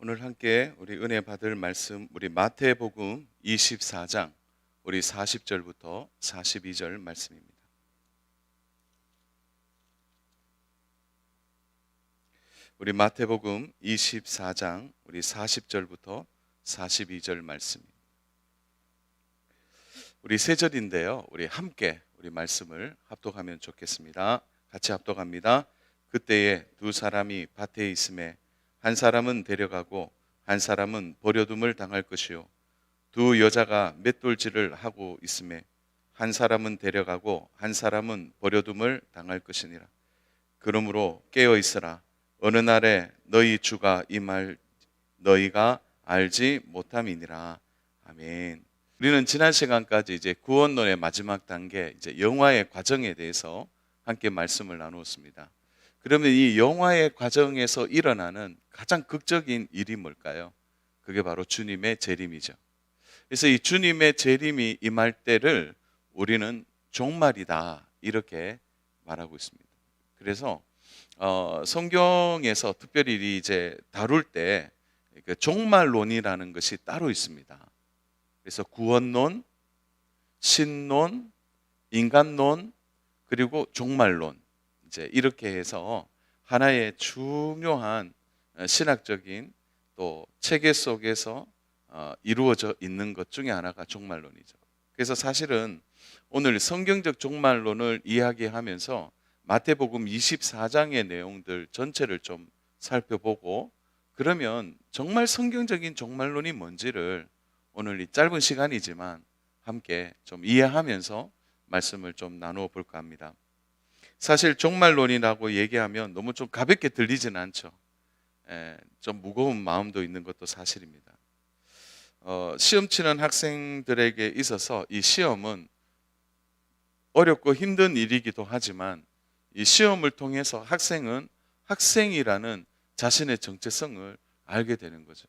오늘 함께 우리 은혜 받을 말씀 우리 마태복음 24장 우리 40절부터 42절 말씀입니다. 우리 마태복음 24장 우리 40절부터 42절 말씀입니다. 우리 세 절인데요. 우리 함께 우리 말씀을 합독하면 좋겠습니다. 같이 합독합니다. 그때에 두 사람이 밭에 있음에 한 사람은 데려가고 한 사람은 버려둠을 당할 것이요 두 여자가 맷돌질을 하고 있음에 한 사람은 데려가고 한 사람은 버려둠을 당할 것이니라. 그러므로 깨어 있으라. 어느 날에 너희 주가 임할 너희가 알지 못함이니라. 아멘. 우리는 지난 시간까지 이제 구원론의 마지막 단계 이제 영화의 과정에 대해서 함께 말씀을 나누었습니다. 그러면 이 영화의 과정에서 일어나는 가장 극적인 일이 뭘까요? 그게 바로 주님의 재림이죠. 그래서 이 주님의 재림이 임할 때를 우리는 종말이다 이렇게 말하고 있습니다. 그래서 성경에서 특별히 이제 다룰 때 종말론이라는 것이 따로 있습니다. 그래서 구원론, 신론, 인간론, 그리고 종말론 이제 이렇게 해서 하나의 중요한 신학적인 또 체계 속에서 이루어져 있는 것 중에 하나가 종말론이죠. 그래서 사실은 오늘 성경적 종말론을 이야기하면서 마태복음 24장의 내용들 전체를 좀 살펴보고 그러면 정말 성경적인 종말론이 뭔지를 오늘 이 짧은 시간이지만 함께 좀 이해하면서 말씀을 좀 나누어 볼까 합니다. 사실 종말론이라고 얘기하면 너무 좀 가볍게 들리진 않죠. 좀 무거운 마음도 있는 것도 사실입니다. 시험 치는 학생들에게 있어서 이 시험은 어렵고 힘든 일이기도 하지만 이 시험을 통해서 학생은 학생이라는 자신의 정체성을 알게 되는 거죠.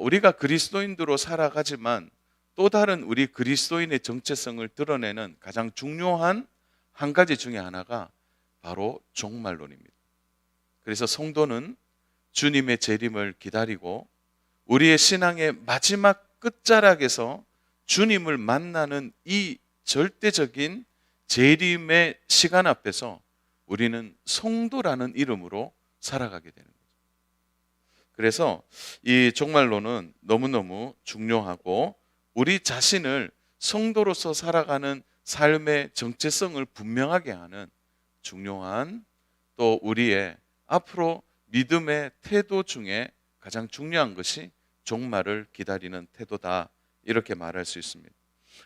우리가 그리스도인으로 살아가지만 또 다른 우리 그리스도인의 정체성을 드러내는 가장 중요한 한 가지 중에 하나가 바로 종말론입니다. 그래서 성도는 주님의 재림을 기다리고 우리의 신앙의 마지막 끝자락에서 주님을 만나는 이 절대적인 재림의 시간 앞에서 우리는 성도라는 이름으로 살아가게 되는 거죠. 그래서 이 종말론은 너무너무 중요하고 우리 자신을 성도로서 살아가는 삶의 정체성을 분명하게 하는 중요한 또 우리의 앞으로 믿음의 태도 중에 가장 중요한 것이 종말을 기다리는 태도다 이렇게 말할 수 있습니다.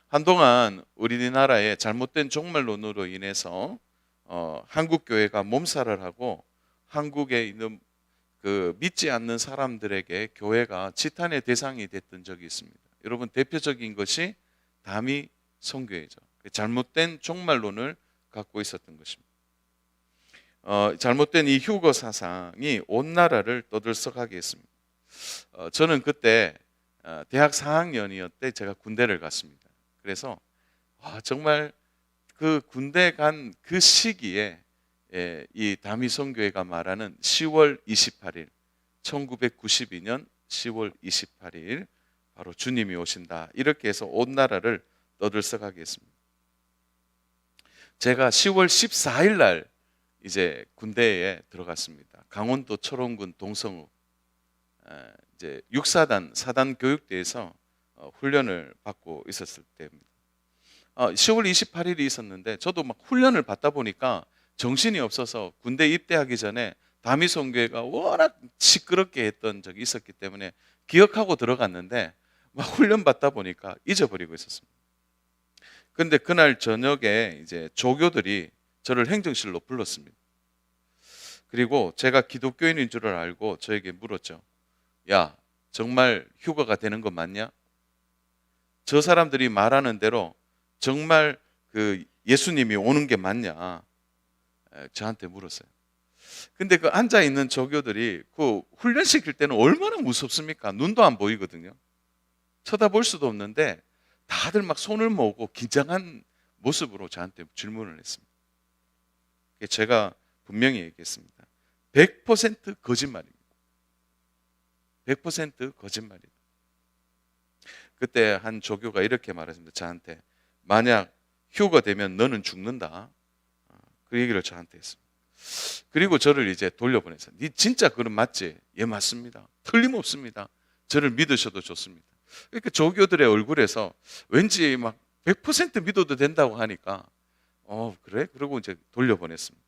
한동안 우리나라의 잘못된 종말론으로 인해서 한국 교회가 몸살을 하고 한국에 있는 그 믿지 않는 사람들에게 교회가 지탄의 대상이 됐던 적이 있습니다. 여러분 대표적인 것이 다미 선교회죠. 잘못된 종말론을 갖고 있었던 것입니다. 잘못된 이 휴거 사상이 온 나라를 떠들썩하게 했습니다. 저는 그때 대학 4학년이었대 제가 군대를 갔습니다. 그래서 정말 그 군대 간 그 시기에 이 다미 선교회가 말하는 10월 28일 1992년 10월 28일 바로 주님이 오신다 이렇게 해서 온 나라를 떠들썩하게 했습니다. 제가 10월 14일 날 이제 군대에 들어갔습니다. 강원도 철원군 동성읍 이제 6사단 사단 교육대에서 훈련을 받고 있었을 때입니다. 10월 28일이 있었는데 저도 막 훈련을 받다 보니까 정신이 없어서 군대 입대하기 전에 다미 선교회가 워낙 시끄럽게 했던 적이 있었기 때문에 기억하고 들어갔는데 막 훈련 받다 보니까 잊어버리고 있었습니다. 근데 그날 저녁에 이제 조교들이 저를 행정실로 불렀습니다. 그리고 제가 기독교인인 줄을 알고 저에게 물었죠. 야, 정말 휴가가 되는 거 맞냐? 저 사람들이 말하는 대로 정말 그 예수님이 오는 게 맞냐? 저한테 물었어요. 근데 그 앉아 있는 조교들이 그 훈련시킬 때는 얼마나 무섭습니까? 눈도 안 보이거든요. 쳐다볼 수도 없는데 다들 막 손을 모으고 긴장한 모습으로 저한테 질문을 했습니다. 제가 분명히 얘기했습니다. 100% 거짓말입니다. 100% 거짓말이다. 그때 한 조교가 이렇게 말했습니다. 저한테 만약 휴가 되면 너는 죽는다. 그 얘기를 저한테 했습니다. 그리고 저를 이제 돌려보내서 니 진짜 그럼 맞지? 예, 맞습니다. 틀림없습니다. 저를 믿으셔도 좋습니다. 그러니까 조교들의 얼굴에서 왠지 막 100% 믿어도 된다고 하니까 그래? 그러고 이제 돌려보냈습니다.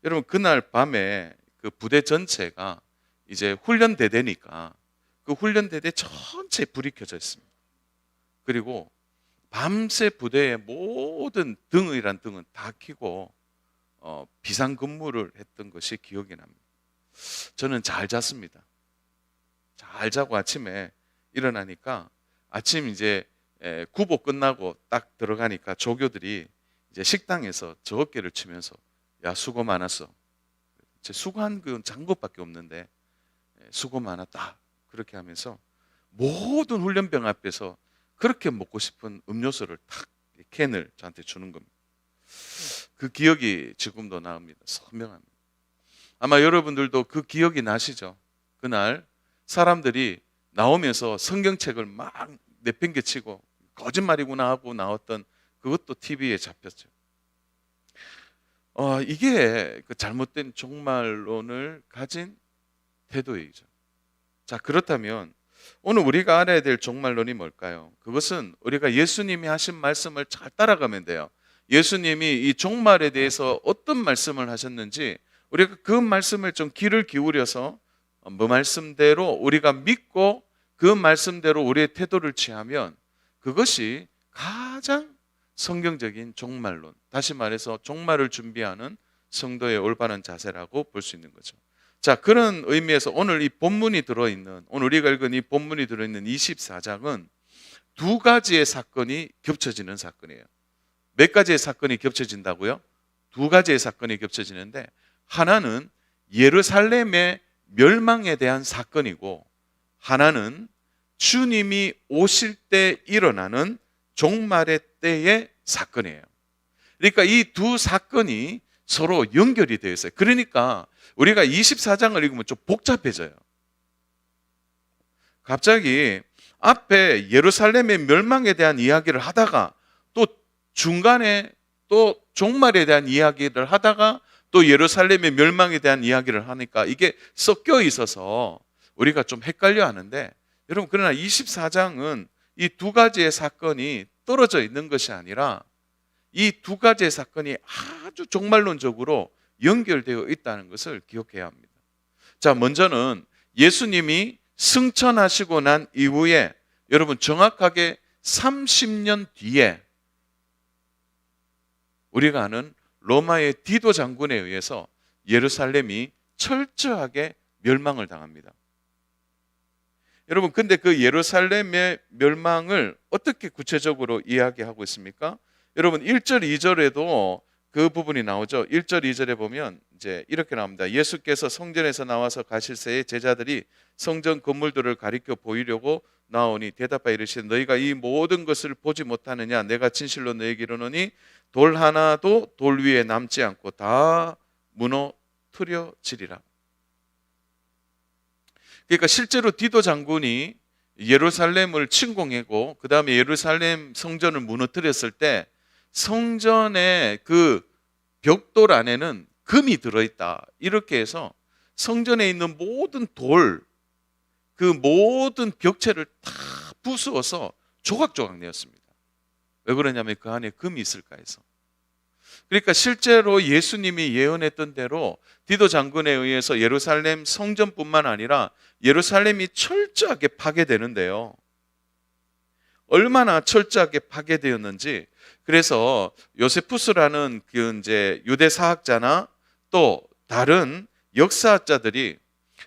여러분 그날 밤에 그 부대 전체가 이제 훈련대대니까 그 훈련대대 전체 불이 켜져 있습니다. 그리고 밤새 부대의 모든 등이란 등은 다 켜고 비상근무를 했던 것이 기억이 납니다. 저는 잘 잤습니다. 잘 자고 아침에 일어나니까 아침 이제 구보 끝나고 딱 들어가니까 조교들이 이제 식당에서 저 어깨를 치면서 야 수고 많았어. 제 수고한 건 잔 것밖에 없는데 수고 많았다. 그렇게 하면서 모든 훈련병 앞에서 그렇게 먹고 싶은 음료수를 탁 캔을 저한테 주는 겁니다. 그 기억이 지금도 납니다. 선명합니다. 아마 여러분들도 그 기억이 나시죠? 그날 사람들이 나오면서 성경책을 막 내팽개치고 거짓말이구나 하고 나왔던 그것도 TV에 잡혔죠. 이게 그 잘못된 종말론을 가진 태도이죠. 자, 그렇다면 오늘 우리가 알아야 될 종말론이 뭘까요? 그것은 우리가 예수님이 하신 말씀을 잘 따라가면 돼요. 예수님이 이 종말에 대해서 어떤 말씀을 하셨는지 우리가 그 말씀을 좀 귀를 기울여서 그 말씀대로 우리가 믿고 그 말씀대로 우리의 태도를 취하면 그것이 가장 성경적인 종말론, 다시 말해서 종말을 준비하는 성도의 올바른 자세라고 볼 수 있는 거죠. 자, 그런 의미에서 오늘 이 본문이 들어있는, 오늘 우리가 읽은 이 본문이 들어있는 24장은 두 가지의 사건이 겹쳐지는 사건이에요. 몇 가지의 사건이 겹쳐진다고요? 두 가지의 사건이 겹쳐지는데 하나는 예루살렘의 멸망에 대한 사건이고 하나는 주님이 오실 때 일어나는 종말의 때의 사건이에요. 그러니까 이 두 사건이 서로 연결이 되어 있어요. 그러니까 우리가 24장을 읽으면 좀 복잡해져요. 갑자기 앞에 예루살렘의 멸망에 대한 이야기를 하다가 또 중간에 또 종말에 대한 이야기를 하다가 또 예루살렘의 멸망에 대한 이야기를 하니까 이게 섞여 있어서 우리가 좀 헷갈려 하는데 여러분 그러나 24장은 이 두 가지의 사건이 떨어져 있는 것이 아니라 이 두 가지의 사건이 아주 종말론적으로 연결되어 있다는 것을 기억해야 합니다. 자, 먼저는 예수님이 승천하시고 난 이후에 여러분 정확하게 30년 뒤에 우리가 아는 로마의 디도 장군에 의해서 예루살렘이 철저하게 멸망을 당합니다. 여러분 근데 그 예루살렘의 멸망을 어떻게 구체적으로 이야기하고 있습니까? 여러분 1절 2절에도 그 부분이 나오죠. 1절 2절에 보면 이제 이렇게 나옵니다. 예수께서 성전에서 나와서 가실 새에 제자들이 성전 건물들을 가리켜 보이려고 나오니 대답하여 이르시되 너희가 이 모든 것을 보지 못하느냐? 내가 진실로 너희에게 이르노니 돌 하나도 돌 위에 남지 않고 다 무너뜨려지리라. 그러니까 실제로 디도 장군이 예루살렘을 침공하고 그 다음에 예루살렘 성전을 무너뜨렸을 때 성전의 그 벽돌 안에는 금이 들어있다. 이렇게 해서 성전에 있는 모든 돌, 그 모든 벽체를 다 부수어서 조각조각 내었습니다. 왜 그러냐면 그 안에 금이 있을까 해서. 그러니까 실제로 예수님이 예언했던 대로 디도 장군에 의해서 예루살렘 성전뿐만 아니라 예루살렘이 철저하게 파괴되는데요. 얼마나 철저하게 파괴되었는지 그래서 요세푸스라는 그 이제 유대 사학자나 또 다른 역사학자들이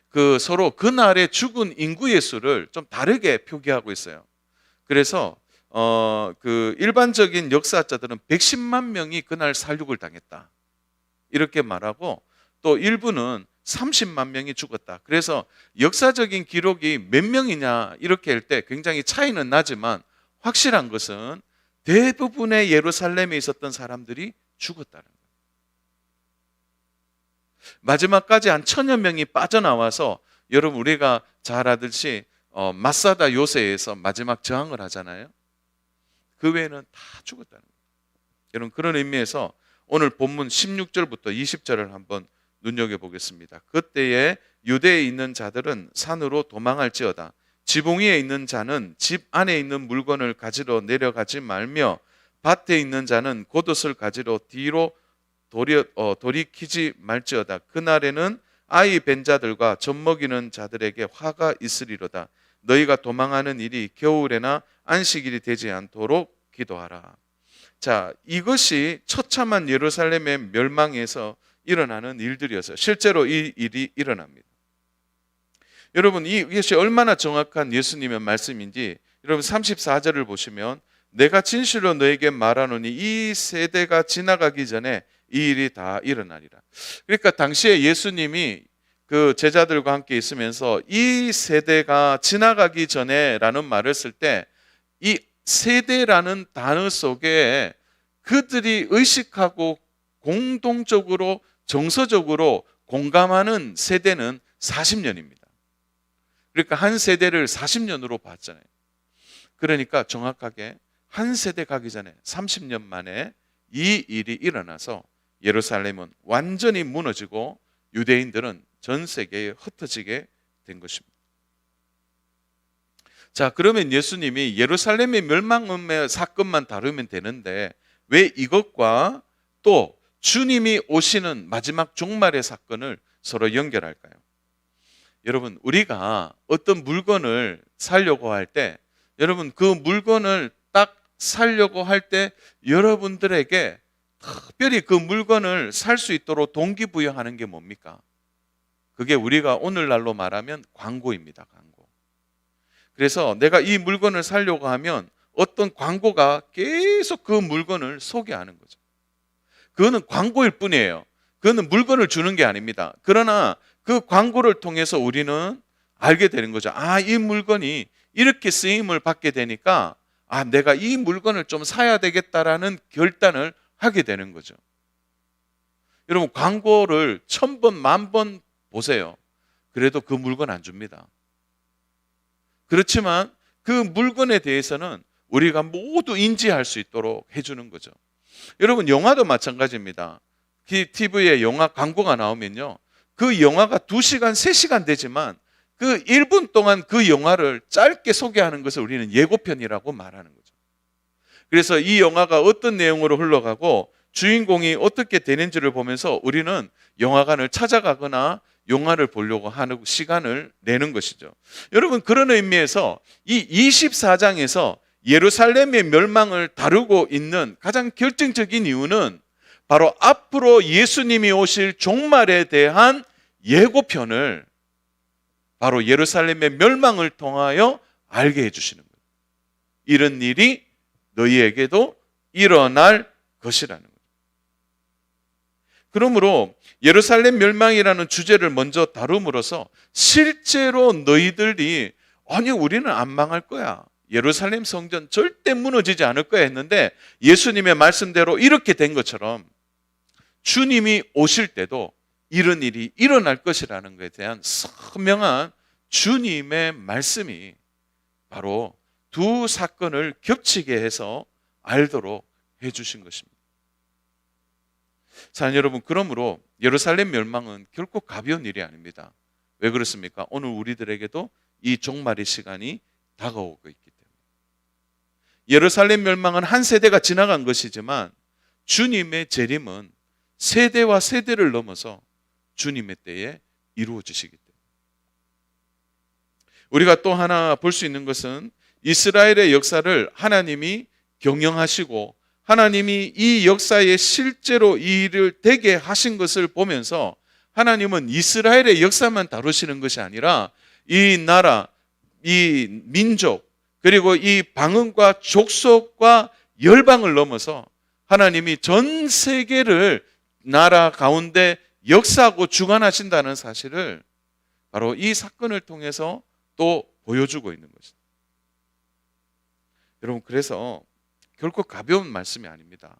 그 서로 그날의 죽은 인구의 수를 좀 다르게 표기하고 있어요. 그래서 그 일반적인 역사학자들은 110만 명이 그날 살육을 당했다. 이렇게 말하고 또 일부는 30만 명이 죽었다. 그래서 역사적인 기록이 몇 명이냐 이렇게 할 때 굉장히 차이는 나지만 확실한 것은 대부분의 예루살렘에 있었던 사람들이 죽었다는 거예요. 마지막까지 한 1000여 명이 빠져나와서 여러분 우리가 잘 알듯이 마사다 요새에서 마지막 저항을 하잖아요. 그 외에는 다 죽었다는 거예요. 여러분 그런 의미에서 오늘 본문 16절부터 20절을 한번 눈여겨보겠습니다. 그때에 유대에 있는 자들은 산으로 도망할지어다. 지붕 위에 있는 자는 집 안에 있는 물건을 가지러 내려가지 말며 밭에 있는 자는 겉옷을 가지러 뒤로 돌이키지 말지어다. 그날에는 아이 벤 자들과 젖먹이는 자들에게 화가 있으리로다. 너희가 도망하는 일이 겨울에나 안식일이 되지 않도록 기도하라. 자, 이것이 처참한 예루살렘의 멸망에서 일어나는 일들이었어요. 실제로 이 일이 일어납니다. 여러분 이것이 얼마나 정확한 예수님의 말씀인지 여러분 34절을 보시면 내가 진실로 너에게 말하노니 이 세대가 지나가기 전에 이 일이 다 일어나리라. 그러니까 당시에 예수님이 그 제자들과 함께 있으면서 이 세대가 지나가기 전에라는 말을 쓸 때 이 세대라는 단어 속에 그들이 의식하고 공동적으로 정서적으로 공감하는 세대는 40년입니다. 그러니까 한 세대를 40년으로 봤잖아요. 그러니까 정확하게 한 세대 가기 전에 30년 만에 이 일이 일어나서 예루살렘은 완전히 무너지고 유대인들은 전 세계에 흩어지게 된 것입니다. 자, 그러면 예수님이 예루살렘의 멸망의 사건만 다루면 되는데 왜 이것과 또 주님이 오시는 마지막 종말의 사건을 서로 연결할까요? 여러분 우리가 어떤 물건을 사려고 할 때 여러분 그 물건을 딱 사려고 할 때 여러분들에게 특별히 그 물건을 살 수 있도록 동기부여하는 게 뭡니까? 그게 우리가 오늘날로 말하면 광고입니다. 광고. 그래서 내가 이 물건을 사려고 하면 어떤 광고가 계속 그 물건을 소개하는 거죠. 그거는 광고일 뿐이에요. 그거는 물건을 주는 게 아닙니다. 그러나 그 광고를 통해서 우리는 알게 되는 거죠. 아, 이 물건이 이렇게 쓰임을 받게 되니까 아, 내가 이 물건을 좀 사야 되겠다라는 결단을 하게 되는 거죠. 여러분 광고를 1000번, 10,000번 보세요. 그래도 그 물건 안 줍니다. 그렇지만 그 물건에 대해서는 우리가 모두 인지할 수 있도록 해주는 거죠. 여러분 영화도 마찬가지입니다. TV에 영화 광고가 나오면요, 그 영화가 2시간, 3시간 되지만 그 1분 동안 그 영화를 짧게 소개하는 것을 우리는 예고편이라고 말하는 거죠. 그래서 이 영화가 어떤 내용으로 흘러가고 주인공이 어떻게 되는지를 보면서 우리는 영화관을 찾아가거나 영화를 보려고 하는 시간을 내는 것이죠. 여러분 그런 의미에서 이 24장에서 예루살렘의 멸망을 다루고 있는 가장 결정적인 이유는 바로 앞으로 예수님이 오실 종말에 대한 예고편을 바로 예루살렘의 멸망을 통하여 알게 해주시는 거예요. 이런 일이 너희에게도 일어날 것이라는 거예요. 그러므로 예루살렘 멸망이라는 주제를 먼저 다룸으로써 실제로 너희들이 아니 우리는 안 망할 거야, 예루살렘 성전 절대 무너지지 않을 거야 했는데 예수님의 말씀대로 이렇게 된 것처럼 주님이 오실 때도 이런 일이 일어날 것이라는 것에 대한 선명한 주님의 말씀이 바로 두 사건을 겹치게 해서 알도록 해주신 것입니다. 자, 여러분 그러므로 예루살렘 멸망은 결코 가벼운 일이 아닙니다. 왜 그렇습니까? 오늘 우리들에게도 이 종말의 시간이 다가오고 있기 때문에. 예루살렘 멸망은 한 세대가 지나간 것이지만 주님의 재림은 세대와 세대를 넘어서 주님의 때에 이루어지시기 때문에. 우리가 또 하나 볼 수 있는 것은 이스라엘의 역사를 하나님이 경영하시고 하나님이 이 역사에 실제로 이 일을 되게 하신 것을 보면서 하나님은 이스라엘의 역사만 다루시는 것이 아니라 이 나라, 이 민족, 그리고 이 방언과 족속과 열방을 넘어서 하나님이 전 세계를 나라 가운데 역사하고 주관하신다는 사실을 바로 이 사건을 통해서 또 보여주고 있는 것입니다. 여러분 그래서 결코 가벼운 말씀이 아닙니다.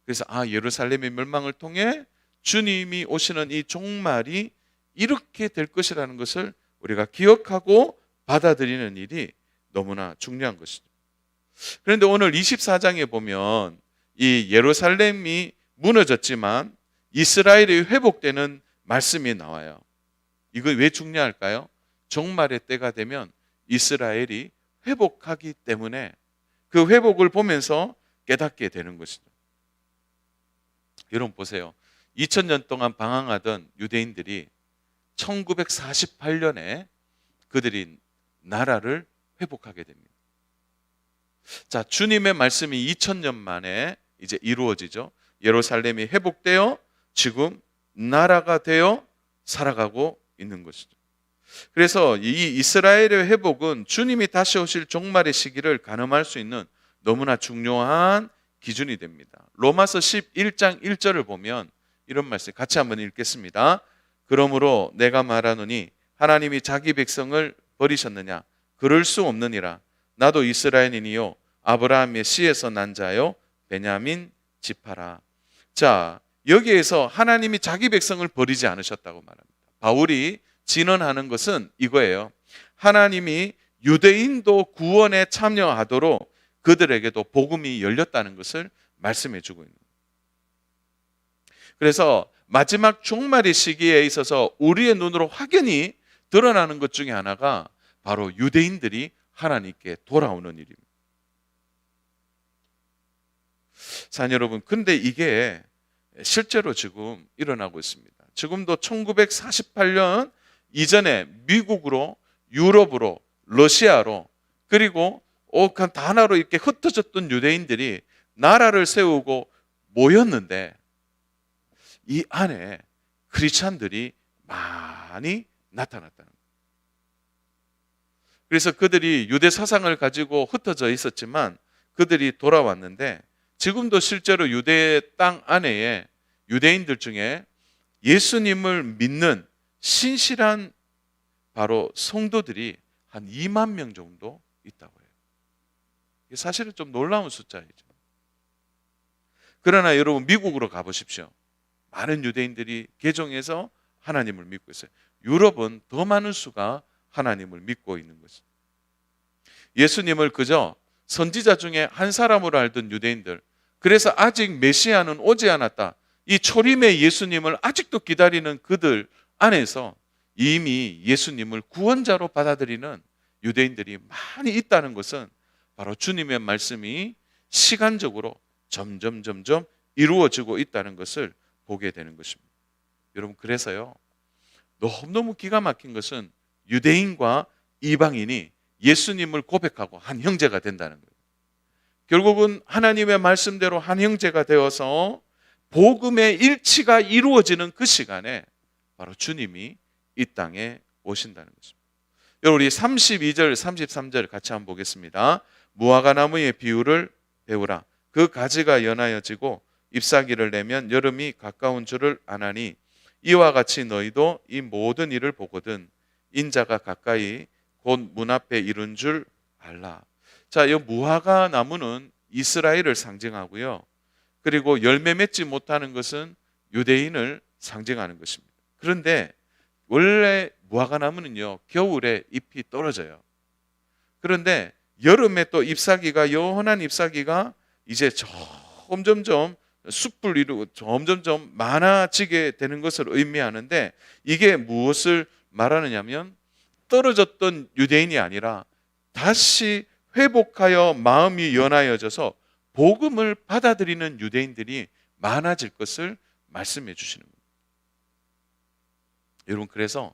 그래서 예루살렘의 멸망을 통해 주님이 오시는 이 종말이 이렇게 될 것이라는 것을 우리가 기억하고 받아들이는 일이 너무나 중요한 것이죠. 그런데 오늘 24장에 보면 이 예루살렘이 무너졌지만 이스라엘이 회복되는 말씀이 나와요. 이거 왜 중요할까요? 종말의 때가 되면 이스라엘이 회복하기 때문에 그 회복을 보면서 깨닫게 되는 것이죠. 여러분 보세요. 2000년 동안 방황하던 유대인들이 1948년에 그들이 나라를 회복하게 됩니다. 자, 주님의 말씀이 2000년 만에 이제 이루어지죠. 예루살렘이 회복되어 지금 나라가 되어 살아가고 있는 것이죠. 그래서 이 이스라엘의 회복은 주님이 다시 오실 종말의 시기를 가늠할 수 있는 너무나 중요한 기준이 됩니다. 로마서 11장 1절을 보면 이런 말씀 같이 한번 읽겠습니다. 그러므로 내가 말하노니 하나님이 자기 백성을 버리셨느냐? 그럴 수 없느니라. 나도 이스라엘인이요 아브라함의 씨에서 난 자요 베냐민 지파라. 자, 여기에서 하나님이 자기 백성을 버리지 않으셨다고 말합니다. 바울이 진언하는 것은 이거예요. 하나님이 유대인도 구원에 참여하도록 그들에게도 복음이 열렸다는 것을 말씀해 주고 있는 거예요. 그래서 마지막 종말의 시기에 있어서 우리의 눈으로 확연히 드러나는 것 중에 하나가 바로 유대인들이 하나님께 돌아오는 일입니다. 사랑 여러분, 근데 이게 실제로 지금 일어나고 있습니다. 지금도 1948년 이전에 미국으로, 유럽으로, 러시아로, 그리고 다 하나로 이렇게 흩어졌던 유대인들이 나라를 세우고 모였는데 이 안에 크리스찬들이 많이 나타났다는 거예요. 그래서 그들이 유대 사상을 가지고 흩어져 있었지만 그들이 돌아왔는데 지금도 실제로 유대 땅 안에 유대인들 중에 예수님을 믿는 신실한 바로 성도들이 한 2만 명 정도 있다고 해요. 이게 사실은 좀 놀라운 숫자이죠. 그러나 여러분 미국으로 가보십시오. 많은 유대인들이 개종해서 하나님을 믿고 있어요. 유럽은 더 많은 수가 하나님을 믿고 있는 것입니다. 예수님을 그저 선지자 중에 한 사람으로 알던 유대인들, 그래서 아직 메시아는 오지 않았다, 이 초림의 예수님을 아직도 기다리는 그들 안에서 이미 예수님을 구원자로 받아들이는 유대인들이 많이 있다는 것은 바로 주님의 말씀이 시간적으로 점점 이루어지고 있다는 것을 보게 되는 것입니다. 여러분, 그래서요, 너무너무 기가 막힌 것은 유대인과 이방인이 예수님을 고백하고 한 형제가 된다는 거예요. 결국은 하나님의 말씀대로 한 형제가 되어서 복음의 일치가 이루어지는 그 시간에 바로 주님이 이 땅에 오신다는 것입니다. 여러분, 우리 32절, 33절 같이 한번 보겠습니다. 무화과 나무의 비유를 배우라. 그 가지가 연하여지고 잎사귀를 내면 여름이 가까운 줄을 아나니 이와 같이 너희도 이 모든 일을 보거든 인자가 가까이 곧 문 앞에 이른 줄 알라. 자, 이 무화과 나무는 이스라엘을 상징하고요. 그리고 열매 맺지 못하는 것은 유대인을 상징하는 것입니다. 그런데 원래 무화과 나무는요, 겨울에 잎이 떨어져요. 그런데 여름에 또 잎사귀가, 연한 잎사귀가 이제 점점점 숲을 이루고 점점점 많아지게 되는 것을 의미하는데, 이게 무엇을 말하느냐면 떨어졌던 유대인이 아니라 다시 회복하여 마음이 연하여져서 복음을 받아들이는 유대인들이 많아질 것을 말씀해 주시는 겁니다. 여러분, 그래서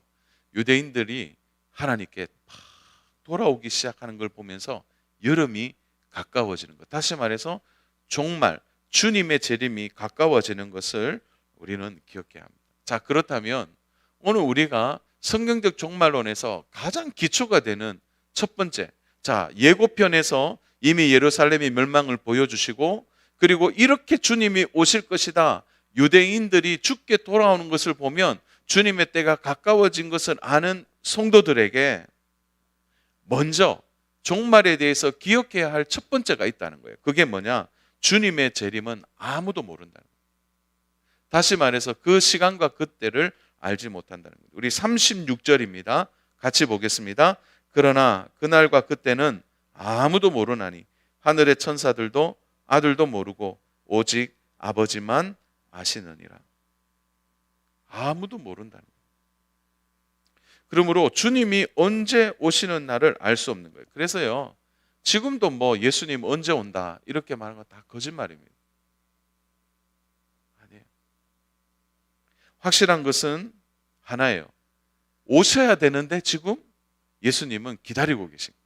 유대인들이 하나님께 돌아오기 시작하는 걸 보면서 여름이 가까워지는 것, 다시 말해서 종말, 주님의 재림이 가까워지는 것을 우리는 기억해야 합니다. 자, 그렇다면 오늘 우리가 성경적 종말론에서 가장 기초가 되는 첫 번째, 자, 예고편에서 이미 예루살렘의 멸망을 보여주시고, 그리고 이렇게 주님이 오실 것이다, 유대인들이 죽게 돌아오는 것을 보면 주님의 때가 가까워진 것을 아는 성도들에게 먼저 종말에 대해서 기억해야 할 첫 번째가 있다는 거예요. 그게 뭐냐? 주님의 재림은 아무도 모른다는 거예요. 다시 말해서 그 시간과 그 때를 알지 못한다는 거예요. 우리 36절입니다. 같이 보겠습니다. 그러나 그날과 그때는 아무도 모르나니 하늘의 천사들도 아들도 모르고 오직 아버지만 아시느니라. 아무도 모른다는 거예요. 그러므로 주님이 언제 오시는 날을 알 수 없는 거예요. 그래서요, 지금도 뭐 예수님 언제 온다 이렇게 말하는 건 다 거짓말입니다. 아니에요. 확실한 것은 하나예요. 오셔야 되는데 지금 예수님은 기다리고 계신 거예요.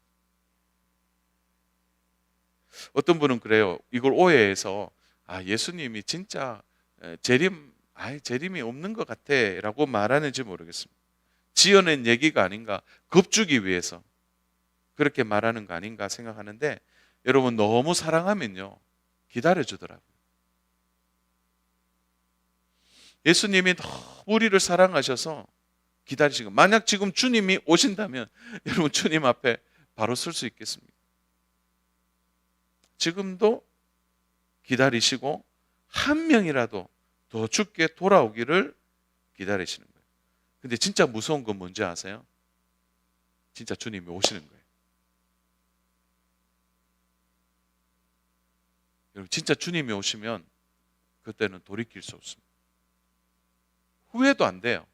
어떤 분은 그래요. 이걸 오해해서 예수님이 진짜 재림이 없는 것 같아라고 말하는지 모르겠습니다. 지어낸 얘기가 아닌가, 겁주기 위해서 그렇게 말하는 거 아닌가 생각하는데, 여러분 너무 사랑하면요 기다려주더라고요. 예수님이 너무 우리를 사랑하셔서 기다리시고, 만약 지금 주님이 오신다면 여러분 주님 앞에 바로 설 수 있겠습니까? 지금도 기다리시고 한 명이라도 더 죽게 돌아오기를 기다리시는 거예요. 근데 진짜 무서운 건 뭔지 아세요? 진짜 주님이 오시는 거예요. 여러분 진짜 주님이 오시면 그때는 돌이킬 수 없습니다. 후회도 안 돼요.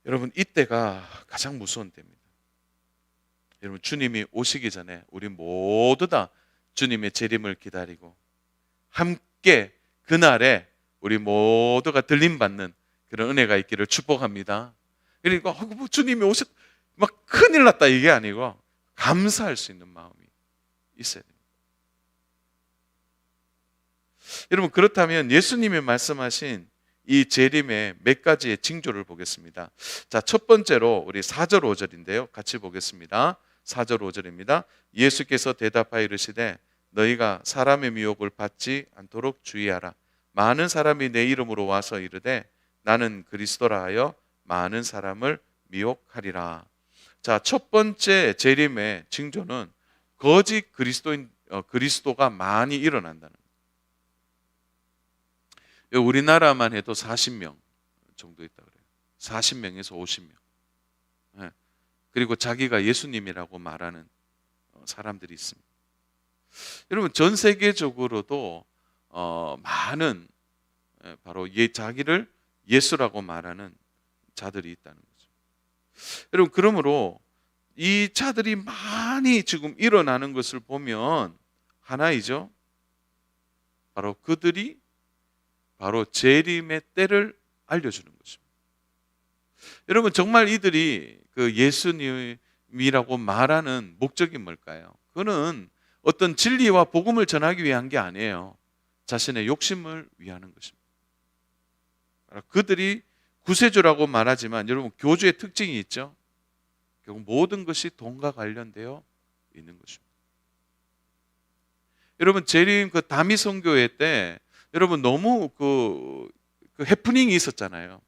여러분 이때가 가장 무서운 때입니다. 여러분 주님이 오시기 전에 우리 모두 다 주님의 재림을 기다리고 함께 그날에 우리 모두가 들림받는 그런 은혜가 있기를 축복합니다. 그러니까 뭐 주님이 오셨 막 큰일 났다 이게 아니고 감사할 수 있는 마음이 있어야 됩니다. 여러분 그렇다면 예수님이 말씀하신 이 재림의 몇 가지의 징조를 보겠습니다. 자, 첫 번째로 우리 4절 5절인데요. 같이 보겠습니다. 4절 5절입니다. 예수께서 대답하여 이르시되 너희가 사람의 미혹을 받지 않도록 주의하라. 많은 사람이 내 이름으로 와서 이르되 나는 그리스도라 하여 많은 사람을 미혹하리라. 자, 첫 번째 재림의 징조는 거짓 그리스도가 많이 일어난다는 거예요. 우리나라만 해도 40명 정도 있다 그래요. 40명에서 50명. 네. 그리고 자기가 예수님이라고 말하는 사람들이 있습니다. 여러분 전 세계적으로도 많은 바로 자기를 예수라고 말하는 자들이 있다는 거죠. 여러분 그러므로 이 자들이 많이 지금 일어나는 것을 보면 하나이죠. 바로 그들이 바로 재림의 때를 알려주는 것입니다. 여러분 정말 이들이 그 예수님이라고 말하는 목적이 뭘까요? 그는 어떤 진리와 복음을 전하기 위한 게 아니에요. 자신의 욕심을 위하는 것입니다. 그들이 구세주라고 말하지만 여러분 교주의 특징이 있죠. 결국 모든 것이 돈과 관련되어 있는 것입니다. 여러분 재림 그 다미 선교회 때 여러분 너무 그 해프닝이 있었잖아요.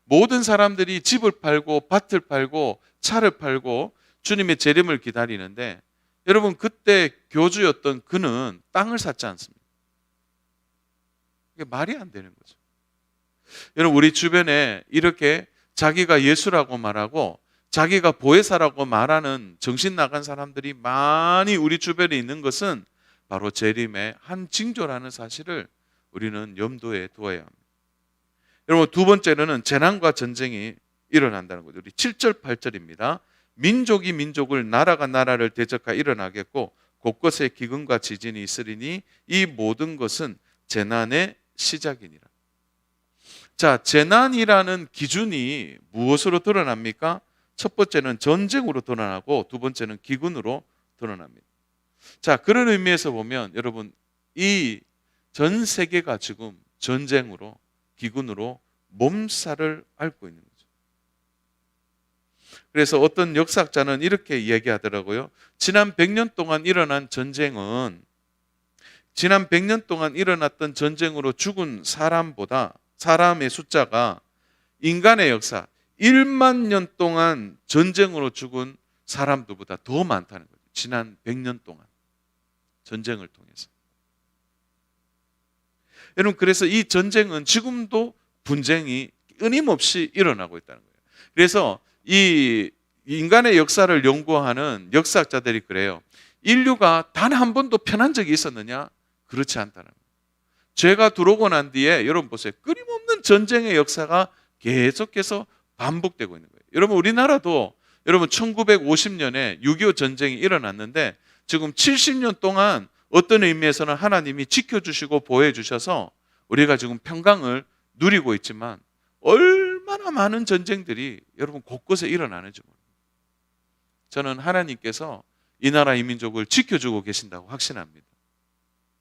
모든 사람들이 집을 팔고 밭을 팔고 차를 팔고 주님의 재림을 기다리는데 여러분 그때 교주였던 그는 땅을 샀지 않습니까? 이게 말이 안 되는 거죠. 여러분 우리 주변에 이렇게 자기가 예수라고 말하고 자기가 보혜사라고 말하는 정신 나간 사람들이 많이 우리 주변에 있는 것은 바로 재림의 한 징조라는 사실을 우리는 염두에 두어야 합니다. 여러분 두 번째로는 재난과 전쟁이 일어난다는 거죠. 우리 7절 8절입니다. 민족이 민족을 나라가 나라를 대적하여 일어나겠고 곳곳에 기근과 지진이 있으리니 이 모든 것은 재난의 시작이니라. 자, 재난이라는 기준이 무엇으로 드러납니까? 첫 번째는 전쟁으로 드러나고 두 번째는 기근으로 드러납니다. 자, 그런 의미에서 보면 여러분 이 전 세계가 지금 전쟁으로 기근으로 몸살을 앓고 있는 거죠. 그래서 어떤 역사학자는 이렇게 이야기하더라고요. 지난 100년 동안 일어난 전쟁은 지난 100년 동안 일어났던 전쟁으로 죽은 사람보다 사람의 숫자가 인간의 역사 1만 년 동안 전쟁으로 죽은 사람들보다 더 많다는 거죠. 지난 100년 동안 전쟁을 통해서. 여러분, 그래서 이 전쟁은 지금도 분쟁이 끊임없이 일어나고 있다는 거예요. 그래서 이 인간의 역사를 연구하는 역사학자들이 그래요. 인류가 단 한 번도 편한 적이 있었느냐? 그렇지 않다는 거예요. 죄가 들어오고 난 뒤에 여러분 보세요. 끊임없는 전쟁의 역사가 계속해서 반복되고 있는 거예요. 여러분, 우리나라도 여러분 1950년에 6.25 전쟁이 일어났는데 지금 70년 동안 어떤 의미에서는 하나님이 지켜주시고 보호해 주셔서 우리가 지금 평강을 누리고 있지만 얼마나 많은 전쟁들이 여러분 곳곳에 일어나는지 모릅니다. 저는 하나님께서 이 나라 이 민족을 지켜주고 계신다고 확신합니다.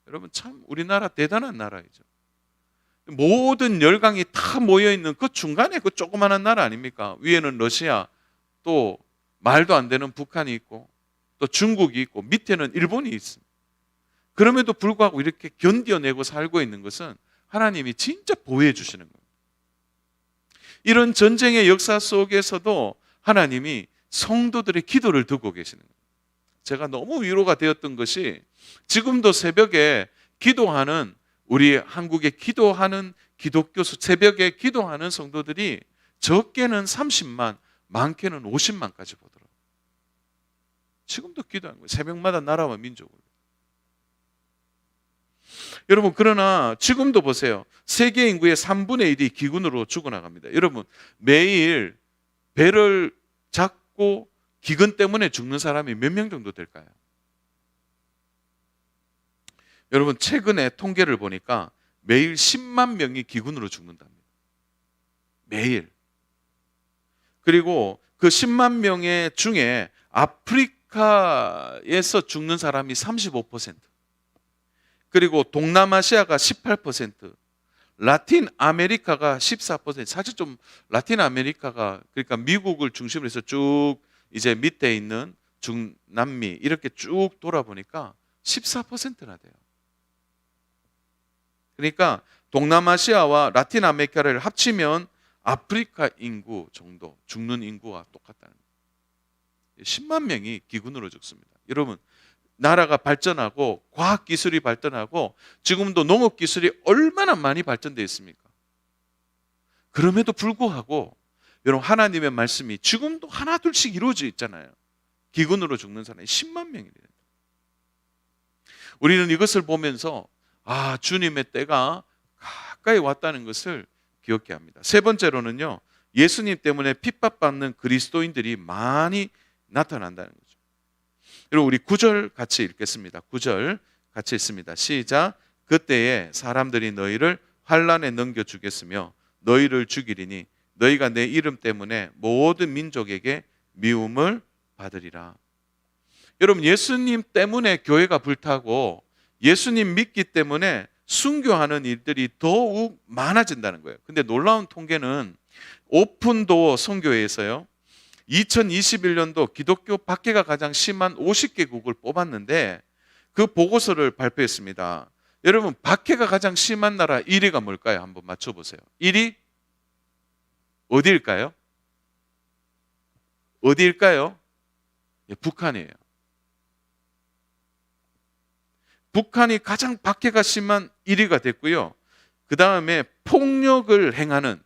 여러분, 참 우리나라 대단한 나라이죠. 모든 열강이 다 모여있는 그 중간에 그 조그마한 나라 아닙니까? 위에는 러시아, 또 말도 안 되는 북한이 있고 또 중국이 있고 밑에는 일본이 있습니다. 그럼에도 불구하고 이렇게 견뎌내고 살고 있는 것은 하나님이 진짜 보호해 주시는 겁니다. 이런 전쟁의 역사 속에서도 하나님이 성도들의 기도를 듣고 계시는 거예요. 제가 너무 위로가 되었던 것이 지금도 새벽에 기도하는 우리 한국에 기도하는 기독교 새벽에 기도하는 성도들이 적게는 30만, 많게는 50만까지 보더라고요. 지금도 기도하는 거예요. 새벽마다 나라와 민족을. 여러분, 그러나 지금도 보세요. 세계 인구의 3분의 1이 기근으로 죽어나갑니다. 여러분, 매일 배를 잡고 기근 때문에 죽는 사람이 몇 명 정도 될까요? 여러분, 최근에 통계를 보니까 매일 10만 명이 기근으로 죽는답니다. 매일. 그리고 그 10만 명의 중에 아프리카에서 죽는 사람이 35%, 그리고 동남아시아가 18%, 라틴 아메리카가 14%. 사실 좀 라틴 아메리카가, 그러니까 미국을 중심으로 해서 쭉 이제 밑에 있는 중남미 이렇게 쭉 돌아보니까 14%나 돼요. 그러니까 동남아시아와 라틴 아메리카를 합치면 아프리카 인구 정도 죽는 인구와 똑같다는 거예요. 10만 명이 기근으로 죽습니다. 여러분, 나라가 발전하고 과학기술이 발전하고 지금도 농업기술이 얼마나 많이 발전되어 있습니까? 그럼에도 불구하고 여러분, 하나님의 말씀이 지금도 하나둘씩 이루어져 있잖아요. 기근으로 죽는 사람이 10만 명이래요. 우리는 이것을 보면서 주님의 때가 가까이 왔다는 것을 기억해야 합니다. 세 번째로는요, 예수님 때문에 핍박받는 그리스도인들이 많이 나타난다는 거죠. 여러분, 우리 9절 같이 읽겠습니다. 9절 같이 읽습니다. 시작. 그때에 사람들이 너희를 환난에 넘겨주겠으며 너희를 죽이리니 너희가 내 이름 때문에 모든 민족에게 미움을 받으리라. 여러분, 예수님 때문에 교회가 불타고 예수님 믿기 때문에 순교하는 일들이 더욱 많아진다는 거예요. 근데 놀라운 통계는 오픈도어 선교회에서요, 2021년도 기독교 박해가 가장 심한 50개국을 뽑았는데 그 보고서를 발표했습니다. 여러분, 박해가 가장 심한 나라 1위가 뭘까요? 한번 맞춰보세요. 1위 어디일까요? 어디일까요? 북한이에요. 북한이 가장 박해가 심한 1위가 됐고요. 그 다음에 폭력을 행하는,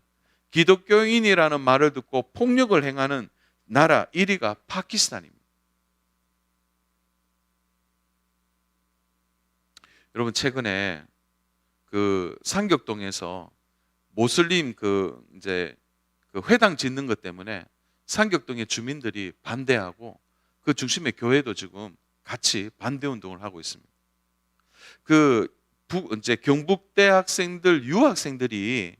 기독교인이라는 말을 듣고 폭력을 행하는 나라 1위가 파키스탄입니다. 여러분, 최근에 그 상격동에서 모슬림 이제 회당 짓는 것 때문에 상격동의 주민들이 반대하고 그 중심에 교회도 지금 같이 반대 운동을 하고 있습니다. 이제 경북대 학생들, 유학생들이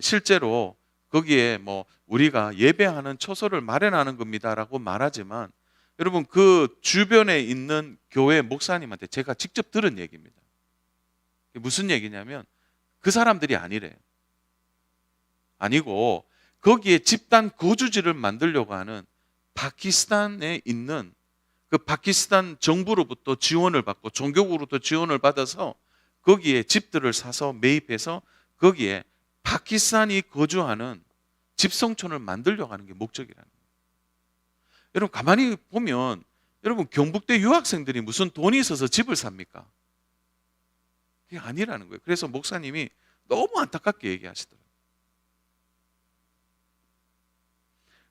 실제로 거기에 우리가 예배하는 처소를 마련하는 겁니다라고 말하지만 여러분, 그 주변에 있는 교회 목사님한테 제가 직접 들은 얘기입니다. 무슨 얘기냐면 그 사람들이 아니래요. 아니고 거기에 집단 거주지를 만들려고 하는 파키스탄에 있는 그 파키스탄 정부로부터 지원을 받고 종교국으로부터 지원을 받아서 거기에 집들을 사서 매입해서 거기에 파키스탄이 거주하는 집성촌을 만들려고 하는 게 목적이라는 거예요. 여러분, 가만히 보면 여러분, 경북대 유학생들이 무슨 돈이 있어서 집을 삽니까? 그게 아니라는 거예요. 그래서 목사님이 너무 안타깝게 얘기하시더라고요.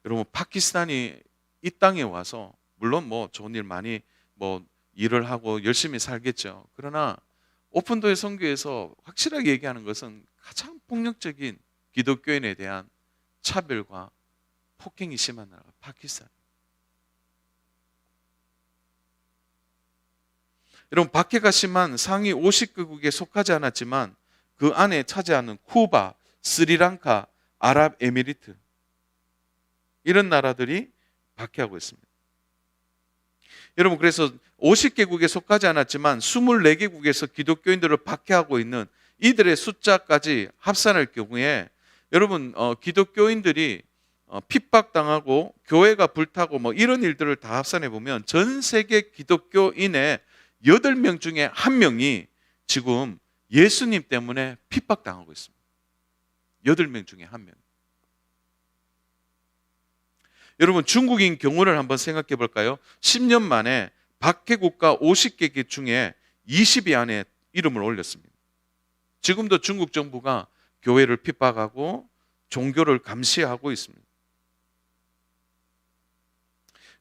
여러분, 파키스탄이 이 땅에 와서 물론 뭐 좋은 일 많이 뭐 일을 하고 열심히 살겠죠. 그러나 오픈도어 선교에서 확실하게 얘기하는 것은 가장 폭력적인 기독교인에 대한 차별과 폭행이 심한 나라가 파키스탄. 여러분, 박해가 심한 상위 50개국에 속하지 않았지만 그 안에 차지하는 쿠바, 스리랑카, 아랍에미리트 이런 나라들이 박해하고 있습니다. 여러분, 그래서 50개국에 속하지 않았지만 24개국에서 기독교인들을 박해하고 있는 이들의 숫자까지 합산할 경우에 여러분, 기독교인들이 핍박당하고 교회가 불타고 뭐 이런 일들을 다 합산해 보면 전 세계 기독교인의 8명 중에 1명이 지금 예수님 때문에 핍박당하고 있습니다. 8명 중에 1명. 여러분, 중국인 경우를 한번 생각해 볼까요? 10년 만에 박해국가 50개 중에 20위 안에 이름을 올렸습니다. 지금도 중국 정부가 교회를 핍박하고 종교를 감시하고 있습니다.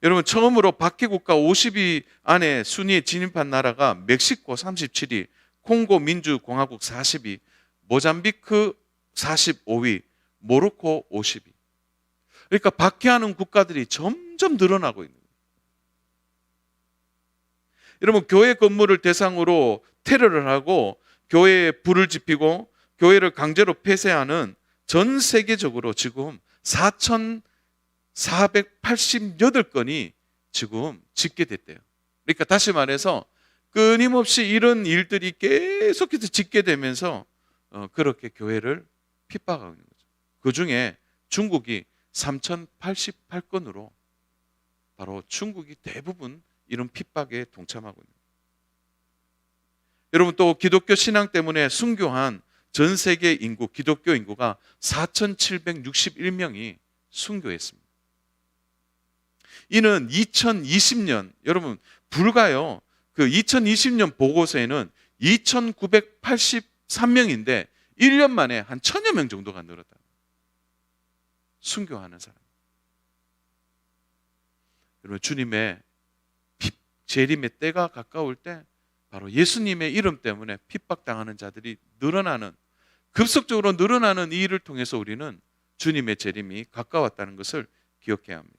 여러분, 처음으로 박해국가 50위 안에 순위에 진입한 나라가 멕시코 37위, 콩고 민주공화국 40위, 모잠비크 45위, 모로코 50위. 그러니까 박해하는 국가들이 점점 늘어나고 있는 거예요. 여러분, 교회 건물을 대상으로 테러를 하고 교회에 불을 지피고 교회를 강제로 폐쇄하는 전 세계적으로 지금 4,488건이 지금 집계됐대요. 그러니까 다시 말해서 끊임없이 이런 일들이 계속해서 집계되면서 그렇게 교회를 핍박하고 있는 거죠. 그중에 중국이 3,088건으로 바로 중국이 대부분 이런 핍박에 동참하고 있는 거예요. 여러분, 또 기독교 신앙 때문에 순교한 전 세계 인구, 기독교 인구가 4,761명이 순교했습니다. 이는 2020년, 여러분, 불가요, 그 2020년 보고서에는 2,983명인데 1년 만에 한 1,000여 명 정도가 늘었다. 순교하는 사람. 여러분, 주님의 재림의 때가 가까울 때 바로 예수님의 이름 때문에 핍박당하는 자들이 급속적으로 늘어나는 이 일을 통해서 우리는 주님의 재림이 가까웠다는 것을 기억해야 합니다.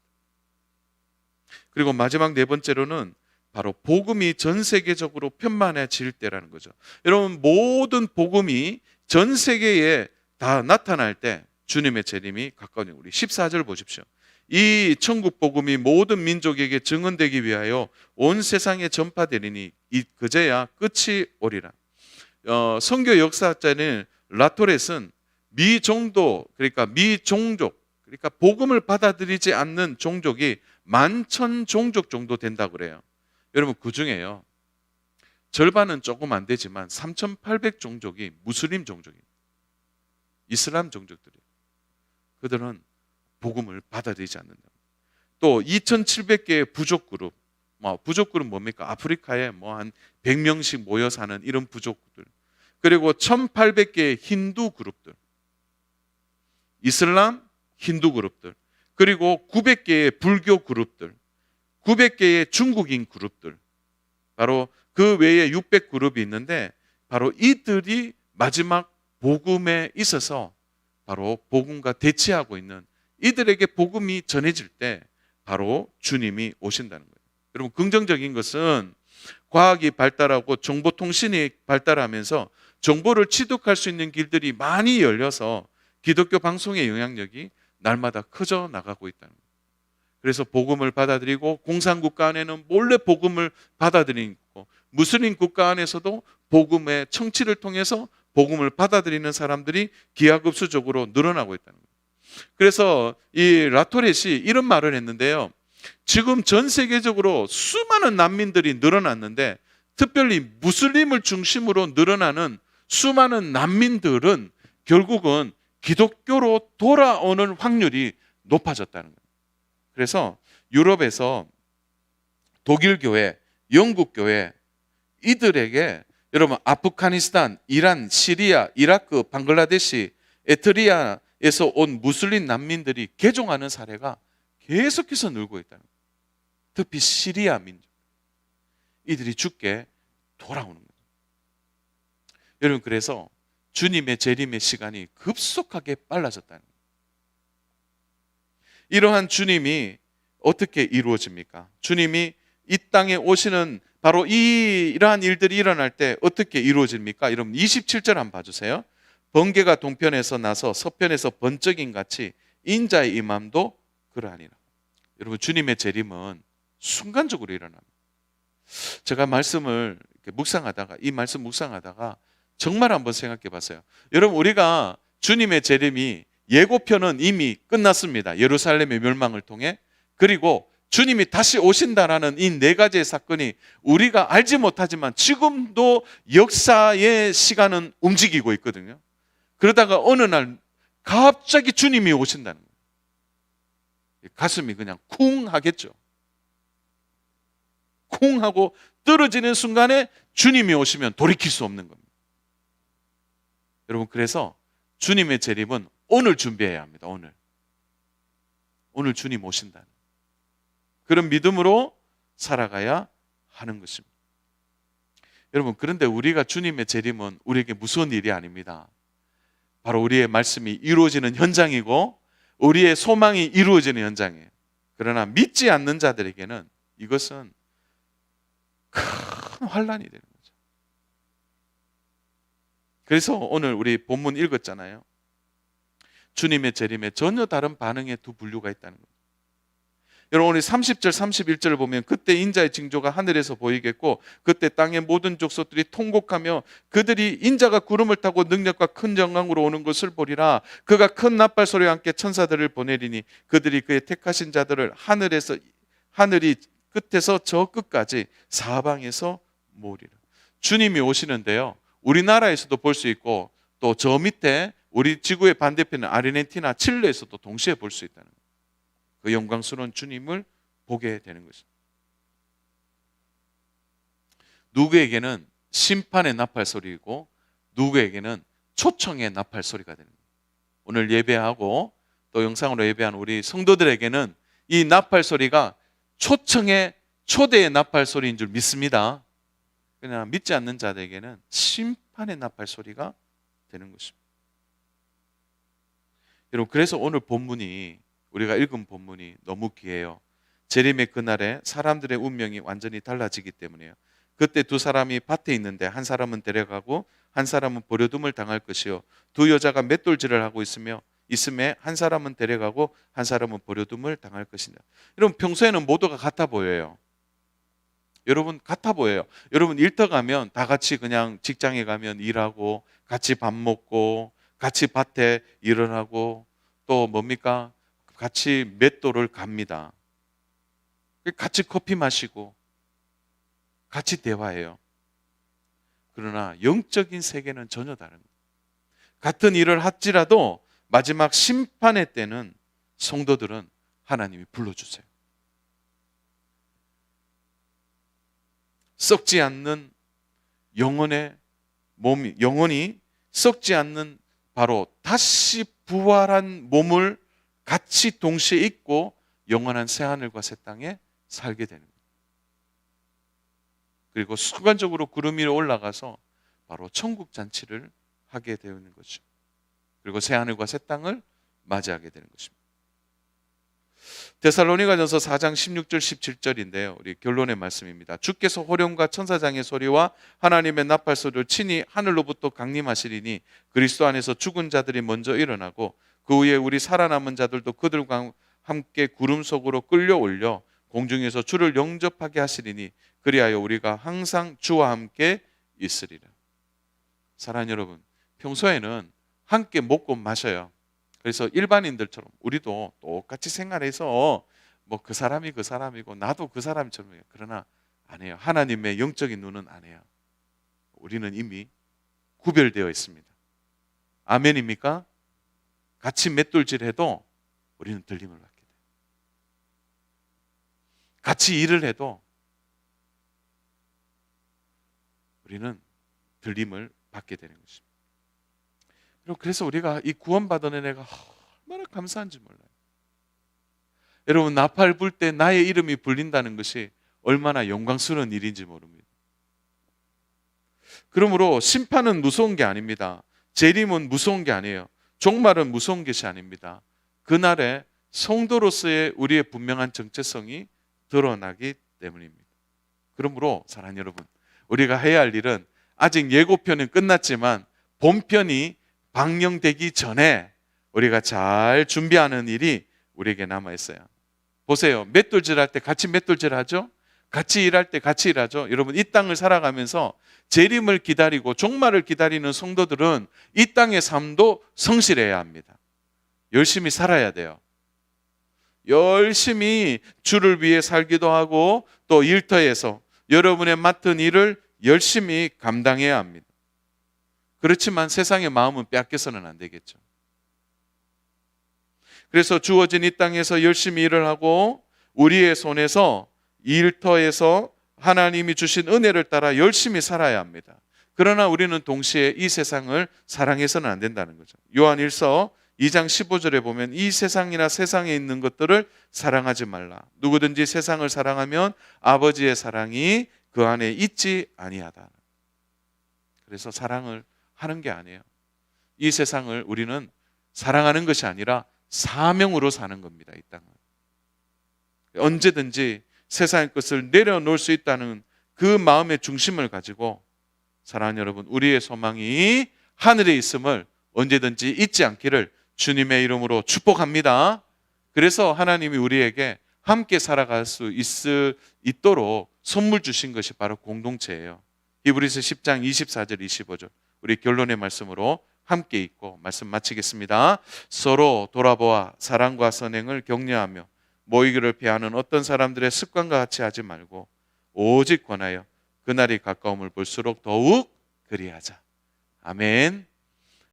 그리고 마지막 네 번째로는 바로 복음이 전 세계적으로 편만해질 때라는 거죠. 여러분, 모든 복음이 전 세계에 다 나타날 때 주님의 재림이 가까워요. 우리 14절 보십시오. 이 천국 복음이 모든 민족에게 증언되기 위하여 온 세상에 전파되리니 그제야 끝이 오리라. 선교 역사자는 라토렛은 미종도, 그러니까 미종족, 그러니까 복음을 받아들이지 않는 종족이 11,000종족 정도 된다고 그래요. 여러분, 그 중에요, 절반은 조금 안 되지만 3,800종족이 무슬림 종족입니다. 이슬람 종족들이에요. 그들은 복음을 받아들이지 않는다. 또 2,700개의 부족 그룹, 부족 그룹 뭡니까? 아프리카에 한 100명씩 모여 사는 이런 부족들. 그리고 1,800개의 힌두 그룹들, 이슬람 힌두 그룹들, 그리고 900개의 불교 그룹들, 900개의 중국인 그룹들, 바로 그 외에 600그룹이 있는데 바로 이들이 마지막 복음에 있어서 바로 복음과 대치하고 있는 이들에게 복음이 전해질 때 바로 주님이 오신다는 거예요. 여러분, 긍정적인 것은 과학이 발달하고 정보통신이 발달하면서 정보를 취득할 수 있는 길들이 많이 열려서 기독교 방송의 영향력이 날마다 커져 나가고 있다는 거예요. 그래서 복음을 받아들이고 공산국가 안에는 몰래 복음을 받아들이고 무슬림 국가 안에서도 복음의 청취를 통해서 복음을 받아들이는 사람들이 기하급수적으로 늘어나고 있다는 거예요. 그래서 이 라토렛이 이런 말을 했는데요. 지금 전 세계적으로 수많은 난민들이 늘어났는데 특별히 무슬림을 중심으로 늘어나는 수많은 난민들은 결국은 기독교로 돌아오는 확률이 높아졌다는 거예요. 그래서 유럽에서 독일 교회, 영국 교회 이들에게 여러분, 아프가니스탄, 이란, 시리아, 이라크, 방글라데시, 에트리아에서 온 무슬림 난민들이 개종하는 사례가 계속해서 늘고 있다는 거예요. 특히 시리아 민족, 이들이 죽게 돌아오는 거예요. 여러분, 그래서 주님의 재림의 시간이 급속하게 빨라졌다는 거예요. 이러한 주님이 어떻게 이루어집니까? 주님이 이 땅에 오시는 바로 이러한 일들이 일어날 때 어떻게 이루어집니까? 여러분 27절 한번 봐주세요. 번개가 동편에서 나서 서편에서 번쩍임 같이 인자의 임함도 그러하니라. 여러분, 주님의 재림은 순간적으로 일어납니다. 제가 말씀을 이 말씀 묵상하다가 정말 한번 생각해 봤어요. 여러분, 우리가 주님의 재림이 예고편은 이미 끝났습니다. 예루살렘의 멸망을 통해. 그리고 주님이 다시 오신다라는 이 네 가지의 사건이 우리가 알지 못하지만 지금도 역사의 시간은 움직이고 있거든요. 그러다가 어느 날 갑자기 주님이 오신다는 거예요. 가슴이 그냥 쿵 하겠죠. 쿵 하고 떨어지는 순간에 주님이 오시면 돌이킬 수 없는 겁니다. 여러분, 그래서 주님의 재림은 오늘 준비해야 합니다. 오늘 주님 오신다. 그런 믿음으로 살아가야 하는 것입니다. 여러분, 그런데 우리가 주님의 재림은 우리에게 무서운 일이 아닙니다. 바로 우리의 말씀이 이루어지는 현장이고 우리의 소망이 이루어지는 현장이에요. 그러나 믿지 않는 자들에게는 이것은 큰 환난이 되는 거죠. 그래서 오늘 우리 본문 읽었잖아요. 주님의 재림에 전혀 다른 반응의 두 분류가 있다는 거예요. 여러분, 우리 30절 31절을 보면 그때 인자의 징조가 하늘에서 보이겠고 그때 땅의 모든 족속들이 통곡하며 그들이 인자가 구름을 타고 능력과 큰 영광으로 오는 것을 보리라. 그가 큰 나팔 소리와 함께 천사들을 보내리니 그들이 그의 택하신 자들을 하늘이 끝에서 저 끝까지 사방에서 모으리라. 주님이 오시는데요, 우리나라에서도 볼 수 있고 또 저 밑에 우리 지구의 반대편은 아르헨티나, 칠레에서도 동시에 볼 수 있다는 거예요. 그 영광스러운 주님을 보게 되는 것입니다. 누구에게는 심판의 나팔 소리이고 누구에게는 초청의 나팔 소리가 되는 거예요. 오늘 예배하고 또 영상으로 예배한 우리 성도들에게는 이 나팔 소리가 초청의 초대의 나팔 소리인 줄 믿습니다. 그러나 믿지 않는 자들에게는 심판의 나팔 소리가 되는 것입니다. 여러분, 그래서 오늘 본문이, 우리가 읽은 본문이 너무 귀해요. 재림의 그날에 사람들의 운명이 완전히 달라지기 때문이에요. 그때 두 사람이 밭에 있는데 한 사람은 데려가고 한 사람은 버려둠을 당할 것이요, 두 여자가 맷돌질을 하고 있음에 한 사람은 데려가고 한 사람은 버려둠을 당할 것이다. 여러분, 평소에는 모두가 같아 보여요. 여러분, 같아 보여요. 여러분, 일터 가면 다 같이 그냥 직장에 가면 일하고 같이 밥 먹고 같이 밭에 일을 하고 또 뭡니까? 같이 맷돌을 갑니다. 같이 커피 마시고 같이 대화해요. 그러나 영적인 세계는 전혀 다른 거예요. 같은 일을 할지라도 마지막 심판의 때는 성도들은 하나님이 불러주세요. 썩지 않는 영혼의 몸이, 영혼이 썩지 않는 바로 다시 부활한 몸을 같이 동시에 입고 영원한 새하늘과 새 땅에 살게 되는 거예요. 그리고 순간적으로 구름 위로 올라가서 바로 천국 잔치를 하게 되는 거죠. 그리고 새하늘과 새 땅을 맞이하게 되는 것입니다. 데살로니가전서 4장 16절 17절인데요. 우리 결론의 말씀입니다. 주께서 호령과 천사장의 소리와 하나님의 나팔 소리를 친히 하늘로부터 강림하시리니 그리스도 안에서 죽은 자들이 먼저 일어나고 그 후에 우리 살아남은 자들도 그들과 함께 구름 속으로 끌려올려 공중에서 주를 영접하게 하시리니 그리하여 우리가 항상 주와 함께 있으리라. 사랑하는 여러분, 평소에는 함께 먹고 마셔요. 그래서 일반인들처럼 우리도 똑같이 생활해서 뭐 그 사람이 그 사람이고 나도 그 사람처럼 해요. 그러나 안 해요. 하나님의 영적인 눈은 안 해요. 우리는 이미 구별되어 있습니다. 아멘입니까? 같이 맷돌질해도 우리는 들림을 받게 돼요. 같이 일을 해도 우리는 들림을 받게 되는 것입니다. 그래서 우리가 이 구원받은 은혜가 얼마나 감사한지 몰라요. 여러분, 나팔 불 때 나의 이름이 불린다는 것이 얼마나 영광스러운 일인지 모릅니다. 그러므로 심판은 무서운 게 아닙니다. 재림은 무서운 게 아니에요. 종말은 무서운 것이 아닙니다. 그날에 성도로서의 우리의 분명한 정체성이 드러나기 때문입니다. 그러므로 사랑하는 여러분, 우리가 해야 할 일은 아직 예고편은 끝났지만 본편이 방영되기 전에 우리가 잘 준비하는 일이 우리에게 남아있어요. 보세요. 맷돌질 할 때 같이 맷돌질 하죠? 같이 일할 때 같이 일하죠? 여러분, 이 땅을 살아가면서 재림을 기다리고 종말을 기다리는 성도들은 이 땅의 삶도 성실해야 합니다. 열심히 살아야 돼요. 열심히 주를 위해 살기도 하고 또 일터에서 여러분의 맡은 일을 열심히 감당해야 합니다. 그렇지만 세상의 마음은 빼앗겨서는 안 되겠죠. 그래서 주어진 이 땅에서 열심히 일을 하고 우리의 손에서 일터에서 하나님이 주신 은혜를 따라 열심히 살아야 합니다. 그러나 우리는 동시에 이 세상을 사랑해서는 안 된다는 거죠. 요한 1서 2장 15절에 보면 이 세상이나 세상에 있는 것들을 사랑하지 말라. 누구든지 세상을 사랑하면 아버지의 사랑이 그 안에 있지 아니하다. 그래서 사랑을 하는 게 아니에요. 이 세상을 우리는 사랑하는 것이 아니라 사명으로 사는 겁니다. 이 땅은 언제든지 세상의 것을 내려놓을 수 있다는 그 마음의 중심을 가지고 사랑하는 여러분, 우리의 소망이 하늘에 있음을 언제든지 잊지 않기를 주님의 이름으로 축복합니다. 그래서 하나님이 우리에게 함께 살아갈 수 있도록 선물 주신 것이 바로 공동체예요. 히브리서 10장 24절 25절 우리 결론의 말씀으로 함께 읽고 말씀 마치겠습니다. 서로 돌아보아 사랑과 선행을 격려하며 모이기를 피하는 어떤 사람들의 습관과 같이 하지 말고 오직 권하여 그날이 가까움을 볼수록 더욱 그리하자. 아멘.